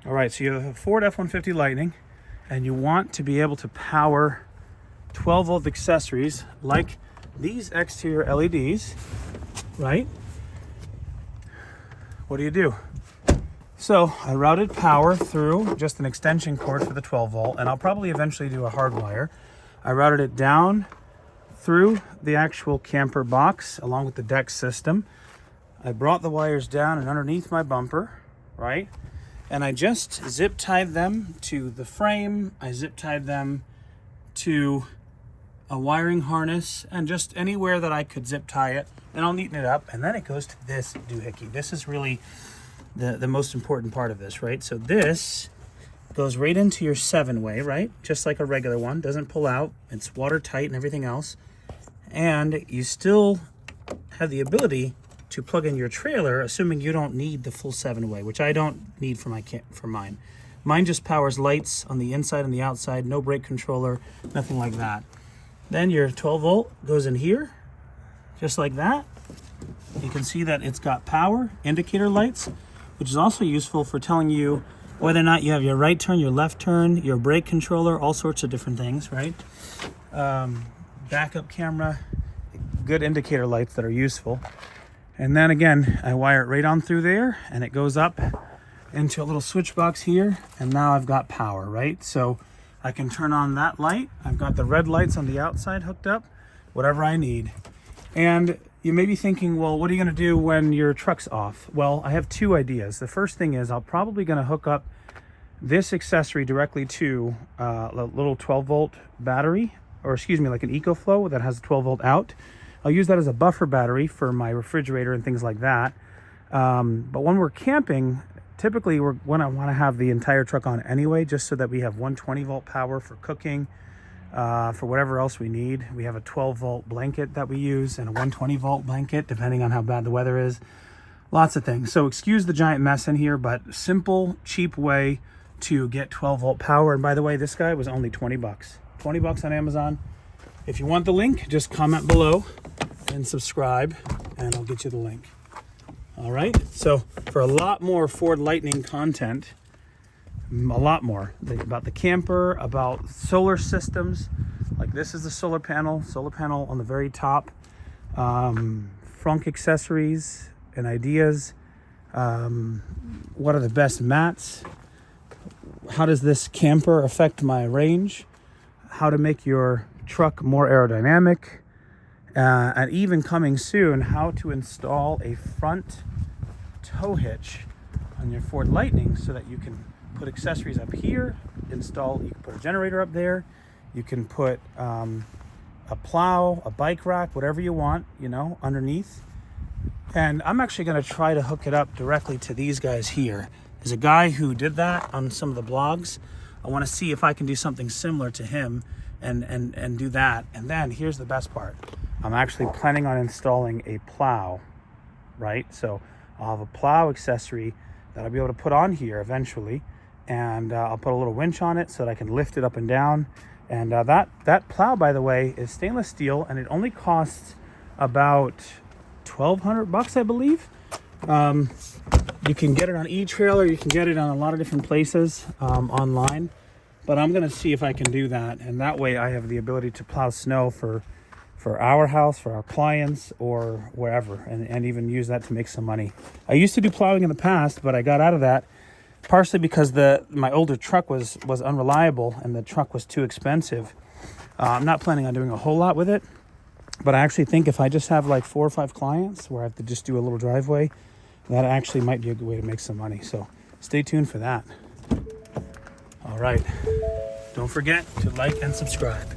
All right, so you have a Ford F-150 Lightning, and you want to be able to power 12-volt accessories like these exterior LEDs, right? What do? So I routed power through just an extension cord for the 12-volt, and I'll probably eventually do a hard wire. I routed it down through the actual camper box along with the deck system. I brought the wires down and underneath my bumper, right? And I just zip tied them to the frame. I zip tied them to a wiring harness and just anywhere that I could zip tie it, and I'll neaten it up. And then it goes to this doohickey. This is really the most important part of this, right? So this goes right into your 7-way, right? Just like a regular one, doesn't pull out. It's watertight and everything else. And you still have the ability to plug in your trailer, assuming you don't need the full 7-way, which I don't need for mine. Mine just powers lights on the inside and the outside, no brake controller, nothing like that. Then your 12-volt goes in here, just like that. You can see that it's got power, indicator lights, which is also useful for telling you whether or not you have your right turn, your left turn, your brake controller, all sorts of different things, right? Backup camera, good indicator lights that are useful. And then again, I wire it right on through there, and it goes up into a little switch box here, and now I've got power, right? So I can turn on that light. I've got the red lights on the outside hooked up, whatever I need. And you may be thinking, well, what are you gonna do when your truck's off? Well, I have two ideas. The first thing is I'm probably gonna hook up this accessory directly to a little 12-volt battery, or excuse me, like an EcoFlow that has a 12-volt out. I'll use that as a buffer battery for my refrigerator and things like that. But when we're camping, typically I want to have the entire truck on anyway, just so that we have 120-volt power for cooking, for whatever else we need. We have a 12-volt blanket that we use and a 120-volt blanket, depending on how bad the weather is. Lots of things. So excuse the giant mess in here, but simple, cheap way to get 12-volt power. And by the way, this guy was only 20 bucks. 20 bucks on Amazon. If you want the link, just comment below and subscribe, and I'll get you the link. All right, so for a lot more Ford Lightning content, a lot more about the camper, about solar systems, like this is the solar panel on the very top, frunk accessories and ideas, what are the best mats, how does this camper affect my range, how to make your truck more aerodynamic, and even coming soon, how to install a front tow hitch on your Ford Lightning so that you can put accessories up here, you can put a generator up there, you can put a plow, a bike rack, whatever you want, underneath. And I'm actually going to try to hook it up directly to these guys here. There's a guy who did that on some of the blogs. I want to see if I can do something similar to him and do that. And then here's the best part. I'm actually planning on installing a plow, right? So I'll have a plow accessory that I'll be able to put on here eventually. And I'll put a little winch on it so that I can lift it up and down. And that plow, by the way, is stainless steel, and it only costs about 1,200 bucks, I believe. You can get it on eTrailer. You can get it on a lot of different places online. But I'm going to see if I can do that. And that way I have the ability to plow snow for our house, for our clients, or wherever, and even use that to make some money. I used to do plowing in the past, but I got out of that partially because my older truck was unreliable and the truck was too expensive. I'm not planning on doing a whole lot with it, but I actually think if I just have like 4 or 5 clients where I have to just do a little driveway, that actually might be a good way to make some money. So stay tuned for that. All right. Don't forget to like and subscribe.